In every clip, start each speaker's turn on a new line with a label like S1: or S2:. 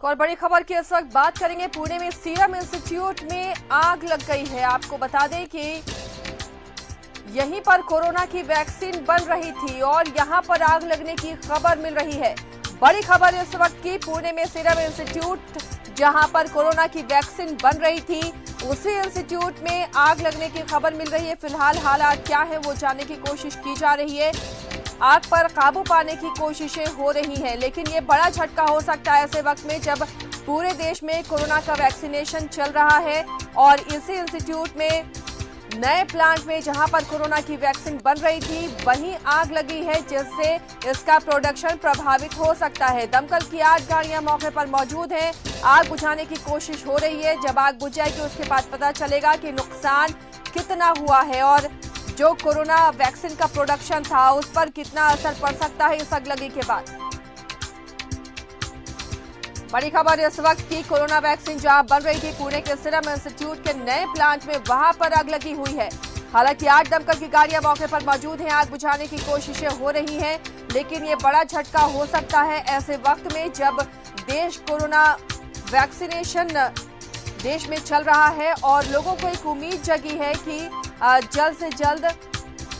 S1: और बड़ी खबर की इस वक्त बात करेंगे। पुणे में सीरम इंस्टीट्यूट में आग लग गई है। आपको बता दें कि यहीं पर कोरोना की वैक्सीन बन रही थी और यहां पर आग लगने की खबर मिल रही है। बड़ी खबर इस वक्त की, पुणे में सीरम इंस्टीट्यूट जहां पर कोरोना की वैक्सीन बन रही थी, उसी इंस्टीट्यूट में आग लगने की खबर मिल रही है। फिलहाल हालात क्या है वो जानने की कोशिश की जा रही है। आग पर काबू पाने की कोशिशें हो रही हैं, लेकिन ये बड़ा झटका हो सकता है ऐसे वक्त में जब पूरे देश में कोरोना का वैक्सीनेशन चल रहा है और इसी इंस्टीट्यूट में नए प्लांट में जहां पर कोरोना की वैक्सीन बन रही थी वहीं आग लगी है, जिससे इसका प्रोडक्शन प्रभावित हो सकता है। दमकल की 8 गाड़ियां मौके पर मौजूद हैं। आग बुझाने की कोशिश हो रही है। जब आग बुझ जाएगी उसके बाद पता चलेगा कि नुकसान कितना हुआ है और जो कोरोना वैक्सीन का प्रोडक्शन था उस पर कितना असर पड़ सकता है इस अगलगी के बाद। बड़ी खबर इस वक्त की, कोरोना वैक्सीन जहां बन रही थी पुणे के सीरम इंस्टीट्यूट के नए प्लांट में, वहां पर आग लगी हुई है। हालांकि 8 दमकल की गाड़ियां मौके पर मौजूद हैं। आग बुझाने की कोशिशें हो रही हैं, लेकिन ये बड़ा झटका हो सकता है ऐसे वक्त में जब देश कोरोना वैक्सीनेशन देश में चल रहा है और लोगों को एक उम्मीद जगी है कि जल्द से जल्द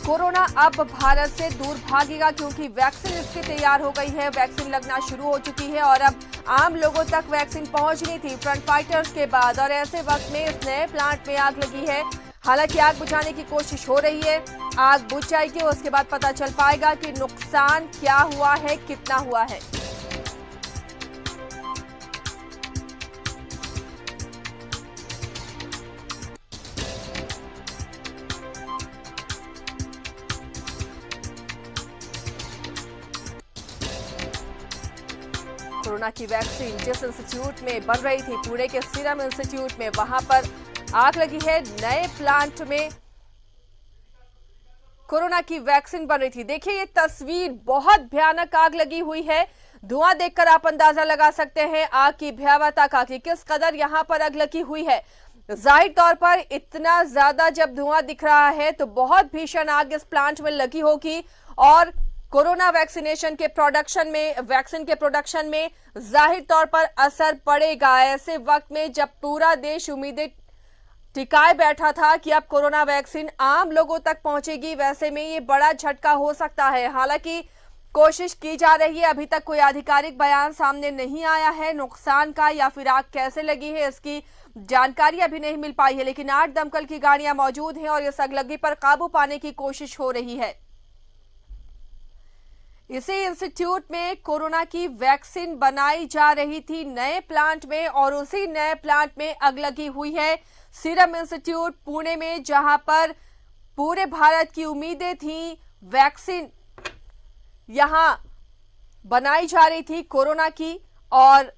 S1: कोरोना अब भारत से दूर भागेगा, क्योंकि वैक्सीन इसकी तैयार हो गई है, वैक्सीन लगना शुरू हो चुकी है और अब आम लोगों तक वैक्सीन पहुंचनी थी फ्रंट फाइटर्स के बाद। और ऐसे वक्त में इस नए प्लांट में आग लगी है। हालांकि आग बुझाने की कोशिश हो रही है। आग बुझ जाएगी उसके बाद पता चल पाएगा कि नुकसान क्या हुआ है, कितना हुआ है। कोरोना की वैक्सीन जिस इंस्टीट्यूट में बन रही थी, पुणे के सीरम इंस्टीट्यूट में, वहां पर आग लगी है। नए प्लांट में कोरोना की वैक्सीन बन रही थी। देखिए ये तस्वीर, बहुत भयानक आग लगी हुई है। धुआं देखकर आप अंदाजा लगा सकते हैं आग की भयावहता का कि किस कदर यहां पर आग लगी हुई है। जाहिर तौर पर इतना ज्यादा जब धुआं दिख रहा है तो बहुत भीषण आग इस प्लांट में लगी होगी और कोरोना वैक्सीनेशन के प्रोडक्शन में, वैक्सीन के प्रोडक्शन में जाहिर तौर पर असर पड़ेगा। ऐसे वक्त में जब पूरा देश उम्मीदें टिकाए बैठा था कि अब कोरोना वैक्सीन आम लोगों तक पहुंचेगी, वैसे में ये बड़ा झटका हो सकता है। हालांकि कोशिश की जा रही है, अभी तक कोई आधिकारिक बयान सामने नहीं आया है नुकसान का या फिर आग कैसे लगी है इसकी जानकारी अभी नहीं मिल पाई है। लेकिन 8 दमकल की गाड़ियां मौजूद हैं और इस अगलगी पर काबू पाने की कोशिश हो रही है। इसी इंस्टीट्यूट में कोरोना की वैक्सीन बनाई जा रही थी नए प्लांट में और उसी नए प्लांट में आग लगी हुई है। सीरम इंस्टीट्यूट पुणे में, जहां पर पूरे भारत की उम्मीदें थी, वैक्सीन यहां बनाई जा रही थी कोरोना की, और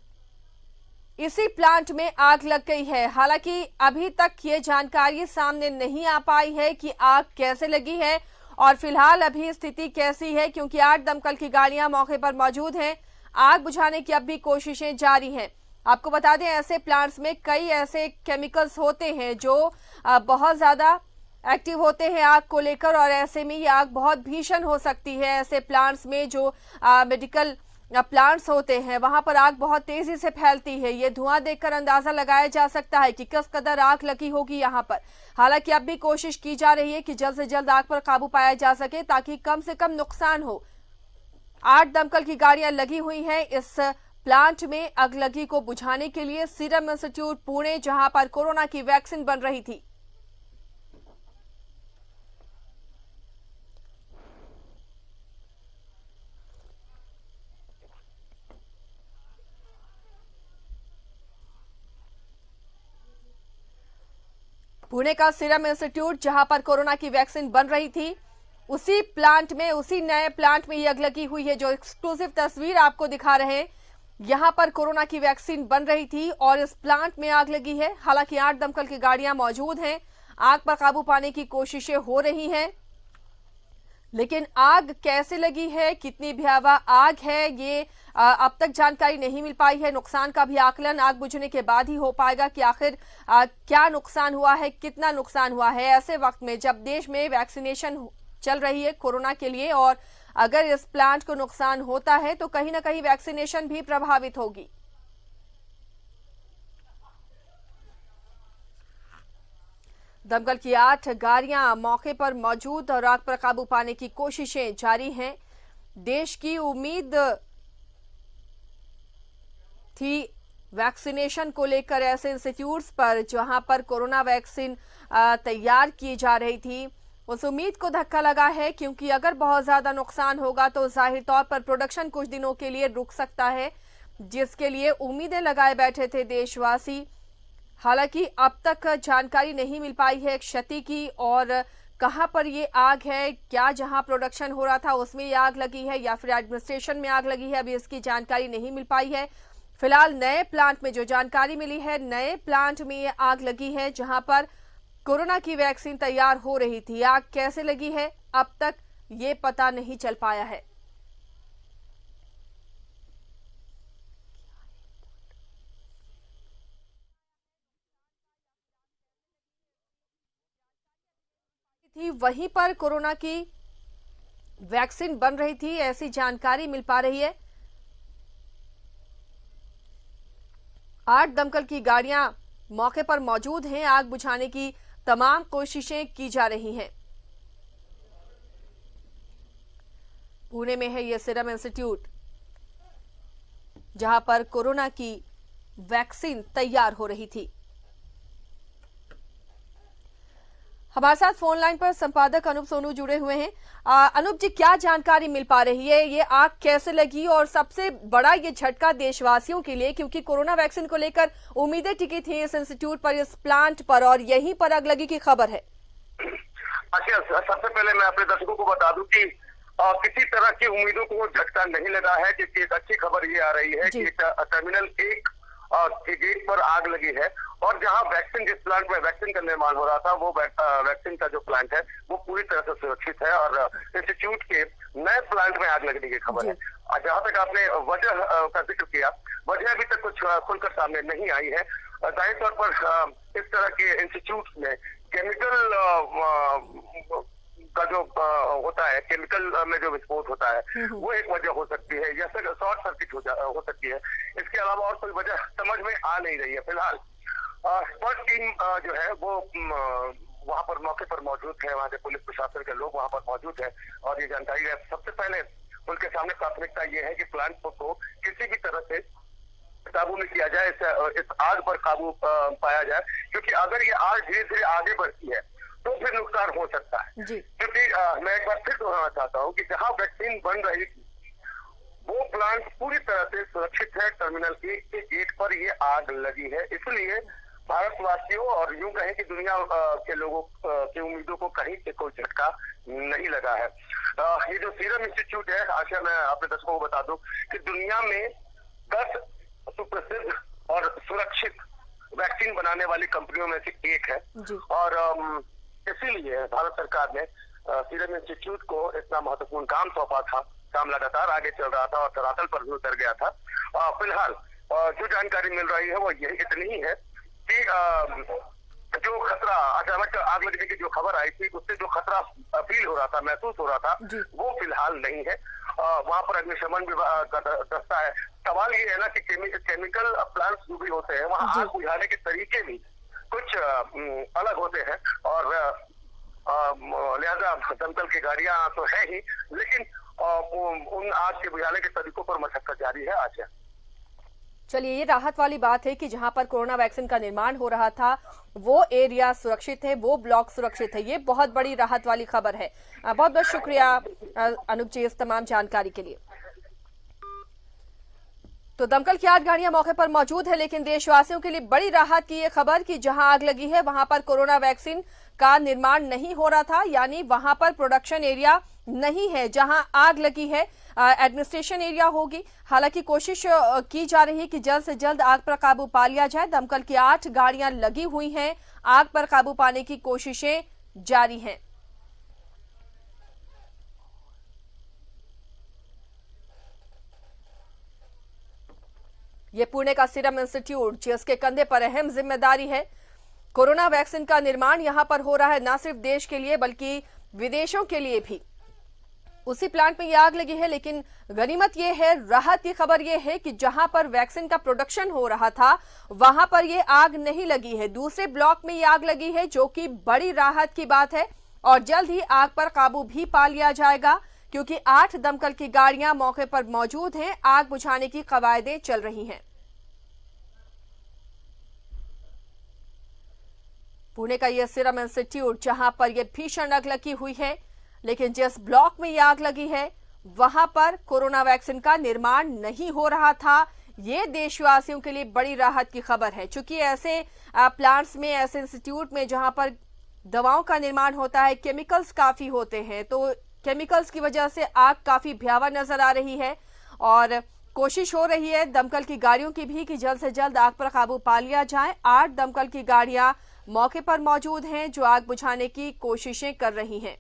S1: इसी प्लांट में आग लग गई है। हालांकि अभी तक ये जानकारी सामने नहीं आ पाई है कि आग कैसे लगी है और फिलहाल अभी स्थिति कैसी है, क्योंकि 8 दमकल की गाड़ियां मौके पर मौजूद हैं। आग बुझाने की अब भी कोशिशें जारी हैं। आपको बता दें ऐसे प्लांट्स में कई ऐसे केमिकल्स होते हैं जो बहुत ज्यादा एक्टिव होते हैं आग को लेकर और ऐसे में ये आग बहुत भीषण हो सकती है। ऐसे प्लांट्स में जो मेडिकल प्लांट्स होते हैं वहां पर आग बहुत तेजी से फैलती है। ये धुआं देखकर अंदाजा लगाया जा सकता है कि किस कदर आग लगी होगी यहां पर। हालांकि अब भी कोशिश की जा रही है कि जल्द से जल्द आग पर काबू पाया जा सके ताकि कम से कम नुकसान हो। 8 दमकल की गाड़ियां लगी हुई हैं इस प्लांट में अगलगी को बुझाने के लिए। सीरम इंस्टीट्यूट पुणे, जहां पर कोरोना की वैक्सीन बन रही थी। पुणे का सीरम इंस्टीट्यूट जहां पर कोरोना की वैक्सीन बन रही थी, उसी प्लांट में, उसी नए प्लांट में ये आग लगी हुई है। जो एक्सक्लूसिव तस्वीर आपको दिखा रहे हैं, यहां पर कोरोना की वैक्सीन बन रही थी और इस प्लांट में आग लगी है। हालांकि 8 दमकल की गाड़ियां मौजूद हैं। आग पर काबू पाने की कोशिशें हो रही हैं, लेकिन आग कैसे लगी है, कितनी भयावह आग है, ये अब तक जानकारी नहीं मिल पाई है। नुकसान का भी आकलन आग बुझने के बाद ही हो पाएगा कि आखिर क्या नुकसान हुआ है, कितना नुकसान हुआ है। ऐसे वक्त में जब देश में वैक्सीनेशन चल रही है कोरोना के लिए और अगर इस प्लांट को नुकसान होता है तो कहीं ना कहीं वैक्सीनेशन भी प्रभावित होगी। दमकल की 8 गाड़ियां मौके पर मौजूद और आग पर काबू पाने की कोशिशें जारी हैं। देश की उम्मीद थी वैक्सीनेशन को लेकर ऐसे इंस्टीट्यूट्स पर जहां पर कोरोना वैक्सीन तैयार की जा रही थी, उस उम्मीद को धक्का लगा है, क्योंकि अगर बहुत ज्यादा नुकसान होगा तो जाहिर तौर पर प्रोडक्शन कुछ दिनों के लिए रुक सकता है, जिसके लिए उम्मीदें लगाए बैठे थे देशवासी। हालांकि अब तक जानकारी नहीं मिल पाई है क्षति की और कहां पर ये आग है, क्या जहां प्रोडक्शन हो रहा था उसमें ये आग लगी है या फिर एडमिनिस्ट्रेशन में आग लगी है, अभी इसकी जानकारी नहीं मिल पाई है। फिलहाल नए प्लांट में जो जानकारी मिली है, नए प्लांट में ये आग लगी है जहां पर कोरोना की वैक्सीन तैयार हो रही थी। आग कैसे लगी है अब तक ये पता नहीं चल पाया है। वहीं पर कोरोना की वैक्सीन बन रही थी, ऐसी जानकारी मिल पा रही है। 8 दमकल की गाड़ियां मौके पर मौजूद हैं, आग बुझाने की तमाम कोशिशें की जा रही हैं। पुणे में है यह सीरम इंस्टीट्यूट जहां पर कोरोना की वैक्सीन तैयार हो रही थी। हमारे साथ फोन लाइन पर संपादक अनूप सोनू जुड़े हुए हैं। अनूप जी, क्या जानकारी मिल पा रही है, ये आग कैसे लगी और सबसे बड़ा ये झटका देशवासियों के लिए, क्योंकि कोरोना वैक्सीन को लेकर उम्मीदें टिकी थी इस इंस्टीट्यूट पर, इस प्लांट पर, और यहीं पर आग लगी की खबर है।
S2: अच्छा, सबसे पहले मैं अपने दर्शकों को बता दूं कि किसी तरह की उम्मीदों को झटका नहीं लगा है, क्योंकि एक अच्छी खबर ये आ रही है कि टर्मिनल 1 के गेट पर आग लगी है और जहां वैक्सीन, जिस प्लांट में वैक्सीन का निर्माण हो रहा था, वो वैक्सीन का जो प्लांट है वो पूरी तरह से सुरक्षित है और इंस्टीट्यूट के नए प्लांट में आग लगने की खबर है। जहां तक आपने वजह का जिक्र किया, वजह अभी तक कुछ खुलकर सामने नहीं आई है। जाहिर तौर पर इस तरह के इंस्टीट्यूट में केमिकल का जो होता है, केमिकल में जो विस्फोट होता है वो एक वजह हो सकती है, या फिर शॉर्ट सर्किट हो सकती है। इसके अलावा और कोई वजह समझ में आ नहीं रही है। फिलहाल स्पॉट टीम जो है वो वहां पर मौके पर मौजूद है, वहां के पुलिस प्रशासन के लोग वहां पर मौजूद है और ये जानकारी है। सबसे पहले उनके सामने प्राथमिकता ये है कि प्लांट को किसी भी तरह से काबू में किया जाए, इस आग पर काबू पाया जाए, क्योंकि अगर ये आग धीरे धीरे आगे बढ़ती है तो फिर नुकसान हो सकता है। क्योंकि मैं एक बार फिर दोहराना चाहता हूँ कि जहां वैक्सीन बन रही थी वो प्लांट पूरी तरह से सुरक्षित है। टर्मिनल 1 के गेट पर ये आग लगी है, इसलिए भारतवासियों और यूं कहें कि दुनिया के लोगों की उम्मीदों को कहीं से कोई झटका नहीं लगा है। ये जो सीरम इंस्टीट्यूट है, आशा मैं अपने दर्शकों को बता दूं कि दुनिया में 10 सुप्रसिद्ध और सुरक्षित वैक्सीन बनाने वाली कंपनियों में से एक है और इसीलिए भारत सरकार ने सीरम इंस्टीट्यूट को इतना महत्वपूर्ण काम सौंपा था। काम लगातार आगे चल रहा था और धरातल पर भी उतर गया था। फिलहाल जो जानकारी मिल रही है वो ये इतनी ही है कि जो खतरा, अचानक आग लगने की जो खबर आई थी, उससे जो खतरा फील हो रहा था, महसूस हो रहा था, वो फिलहाल नहीं है। वहां पर अग्निशमन विभाग का दस्ता है। सवाल ये है ना कि केमिकल प्लांट्स जो भी होते हैं वहाँ आग बुझाने के तरीके भी कुछ अलग होते हैं और लिहाजा दमकल की गाड़ियां तो है ही, लेकिन उन आग के बुझाने के तरीकों पर मशक्कत जारी है। आशा,
S1: चलिए, ये राहत वाली बात है कि जहां पर कोरोना वैक्सीन का निर्माण हो रहा था वो एरिया सुरक्षित है, वो ब्लॉक सुरक्षित है, ये बहुत बड़ी राहत वाली खबर है। बहुत बहुत शुक्रिया अनूप जी इस तमाम जानकारी के लिए। तो दमकल की 8 गाड़ियां मौके पर मौजूद है, लेकिन देशवासियों के लिए बड़ी राहत की ये खबर कि जहां आग लगी है वहां पर कोरोना वैक्सीन का निर्माण नहीं हो रहा था, यानी वहां पर प्रोडक्शन एरिया नहीं है। जहां आग लगी है एडमिनिस्ट्रेशन एरिया होगी। हालांकि कोशिश की जा रही है कि जल्द से जल्द आग पर काबू पा लिया जाए। दमकल की 8 गाड़ियां लगी हुई हैं, आग पर काबू पाने की कोशिशें जारी हैं। ये पुणे का सीरम इंस्टीट्यूट जिसके कंधे पर अहम जिम्मेदारी है। कोरोना वैक्सीन का निर्माण यहां पर हो रहा है, न सिर्फ देश के लिए बल्कि विदेशों के लिए भी। उसी प्लांट में ये आग लगी है। लेकिन गनीमत ये है, राहत की खबर ये है कि जहां पर वैक्सीन का प्रोडक्शन हो रहा था वहां पर ये आग नहीं लगी है, दूसरे ब्लॉक में ये आग लगी है, जो कि बड़ी राहत की बात है। और जल्द ही आग पर काबू भी पा लिया जाएगा, क्योंकि 8 दमकल की गाड़ियां मौके पर मौजूद हैं। आग बुझाने की कवायदें चल रही हैं। पुणे का यह सीरम इंस्टीट्यूट, जहां पर यह भीषण आग लगी हुई है, लेकिन जिस ब्लॉक में यह आग लगी है वहां पर कोरोना वैक्सीन का निर्माण नहीं हो रहा था। ये देशवासियों के लिए बड़ी राहत की खबर है, क्योंकि ऐसे प्लांट्स में, ऐसे इंस्टीट्यूट में जहां पर दवाओं का निर्माण होता है, केमिकल्स काफी होते हैं, तो केमिकल्स की वजह से आग काफी भयावह नजर आ रही है। और कोशिश हो रही है दमकल की गाड़ियों की भी कि जल्द से जल्द आग पर काबू पा लिया जाए। 8 दमकल की गाड़ियां मौके पर मौजूद हैं, जो आग बुझाने की कोशिशें कर रही हैं।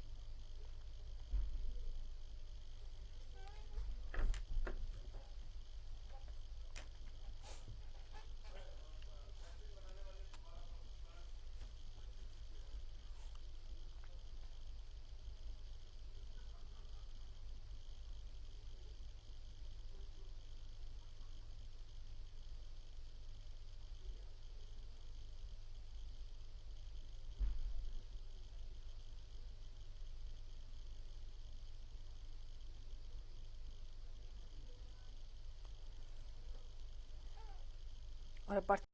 S1: और